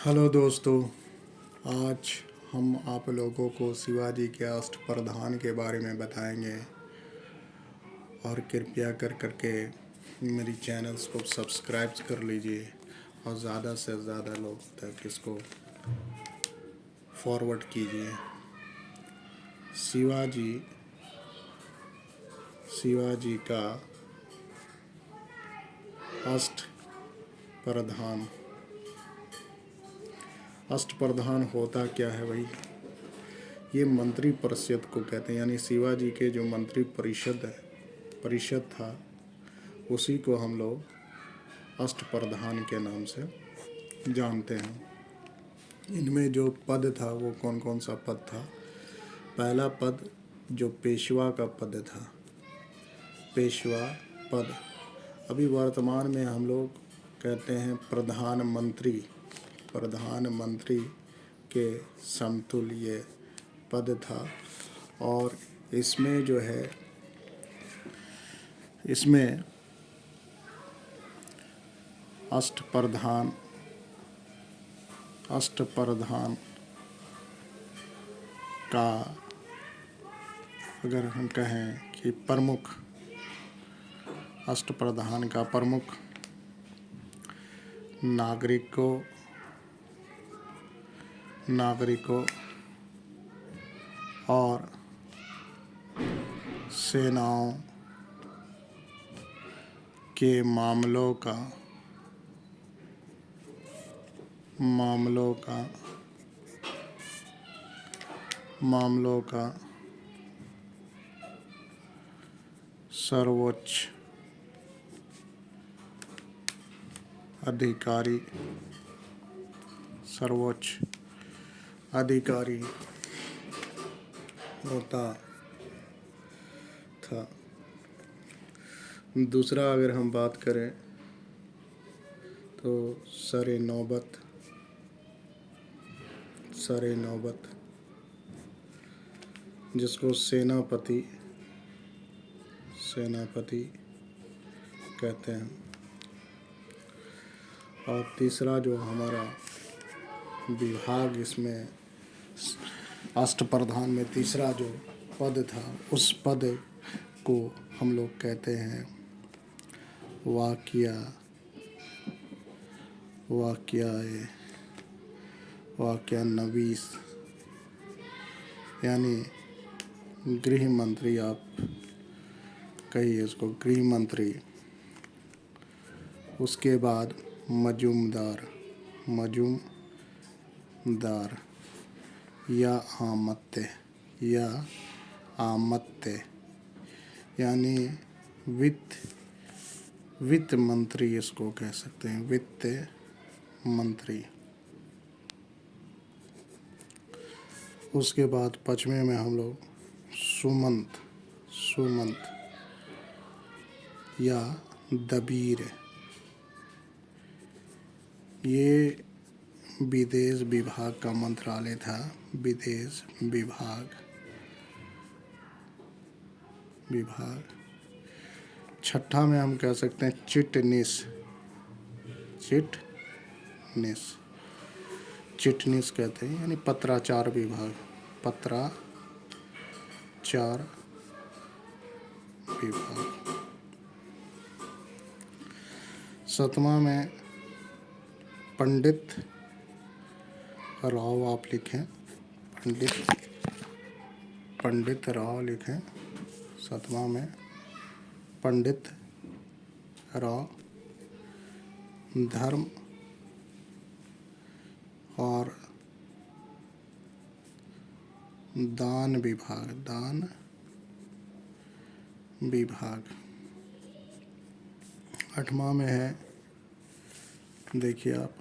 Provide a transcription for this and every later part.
Hello दोस्तों, आज हम आप लोगों को शिवाजी के अष्टप्रधान के बारे में बताएंगे। और कृपया करके मेरी चैनल्स को सब्सक्राइब कर लीजिए और ज़्यादा से ज़्यादा लोग तक इसको फॉरवर्ड कीजिए। शिवाजी शिवाजी का अष्टप्रधान अष्टप्रधान होता क्या है भाई? ये मंत्री परिषद को कहते हैं, यानी शिवाजी के जो मंत्री परिषद था उसी को हम लोग अष्टप्रधान के नाम से जानते हैं। इनमें जो पद था वो कौन कौन सा पद था? पहला पद जो पेशवा का पद था, पेशवा पद। अभी वर्तमान में हम लोग कहते हैं प्रधानमंत्री के समतुल्य ये पद था। और इसमें जो है, इसमें अष्टप्रधान का अगर हम कहें कि अष्टप्रधान का प्रमुख नागरिकों और सेनाओं के मामलों का सर्वोच्च अधिकारी होता था। दूसरा अगर हम बात करें तो सरे नौबत जिसको सेनापति कहते हैं। और तीसरा जो हमारा विभाग, इसमें अष्टप्रधान में तीसरा जो पद था उस पद को हम लोग कहते हैं वाक्यानवीस, यानी गृह मंत्री। आप कहिए इसको गृह मंत्री। उसके बाद मजूमदार या आमत्य यानी वित्त मंत्री, इसको कह सकते हैं वित्त मंत्री। उसके बाद पचमे में हम लोग सुमंत या दबीर, ये विदेश विभाग का मंत्रालय था। विदेश विभाग। छठा में हम कह सकते हैं चिटनीस कहते हैं, यानी पत्राचार विभाग। सतवां में पंडित राव, आप लिखें पंडित राव लिखें। सतवां में पंडित राव धर्म और दान विभाग। आठवां में है, देखिए आप,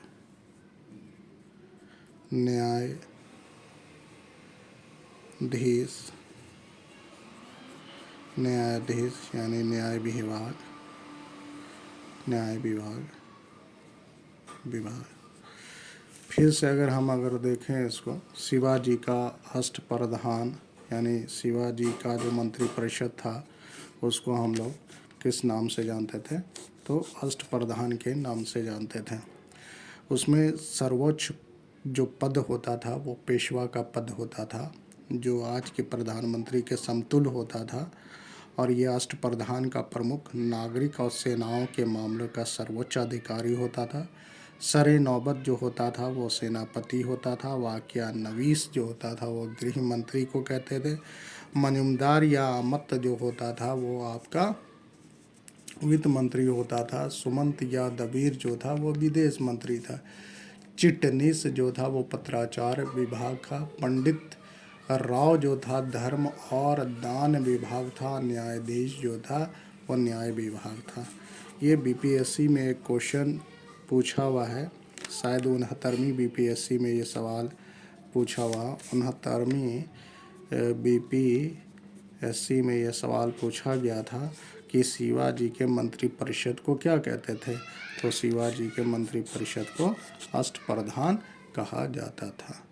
न्यायाधीश यानी न्याय विभाग। फिर से अगर देखें इसको, शिवाजी का अष्टप्रधान यानी शिवाजी का जो मंत्री परिषद था उसको हम लोग किस नाम से जानते थे? तो अष्टप्रधान के नाम से जानते थे। उसमें सर्वोच्च जो पद होता था वो पेशवा का पद होता था, जो आज के प्रधानमंत्री के समतुल्य होता था। और ये अष्टप्रधान का प्रमुख नागरिक और सेनाओं के मामलों का सर्वोच्च अधिकारी होता था। सरे नौबत जो होता था वो सेनापति होता था। वाक़या नवीस जो होता था वो गृह मंत्री को कहते थे। मजुमदार या अमत जो होता था वो आपका वित्त मंत्री होता था। सुमंत या दबीर जो था वो विदेश मंत्री था। चिटनीस जो था वो पत्राचार विभाग का। पंडित राव जो था धर्म और दान विभाग था। न्यायाधीश जो था वो न्याय विभाग था। ये बीपीएससी में एक क्वेश्चन पूछा हुआ है, शायद 69वीं बीपीएससी में ये सवाल पूछा हुआ। 69वीं बीपीएससी में ये सवाल पूछा गया था कि शिवाजी के मंत्रिपरिषद को क्या कहते थे। तो शिवाजी के मंत्रिपरिषद को अष्टप्रधान कहा जाता था।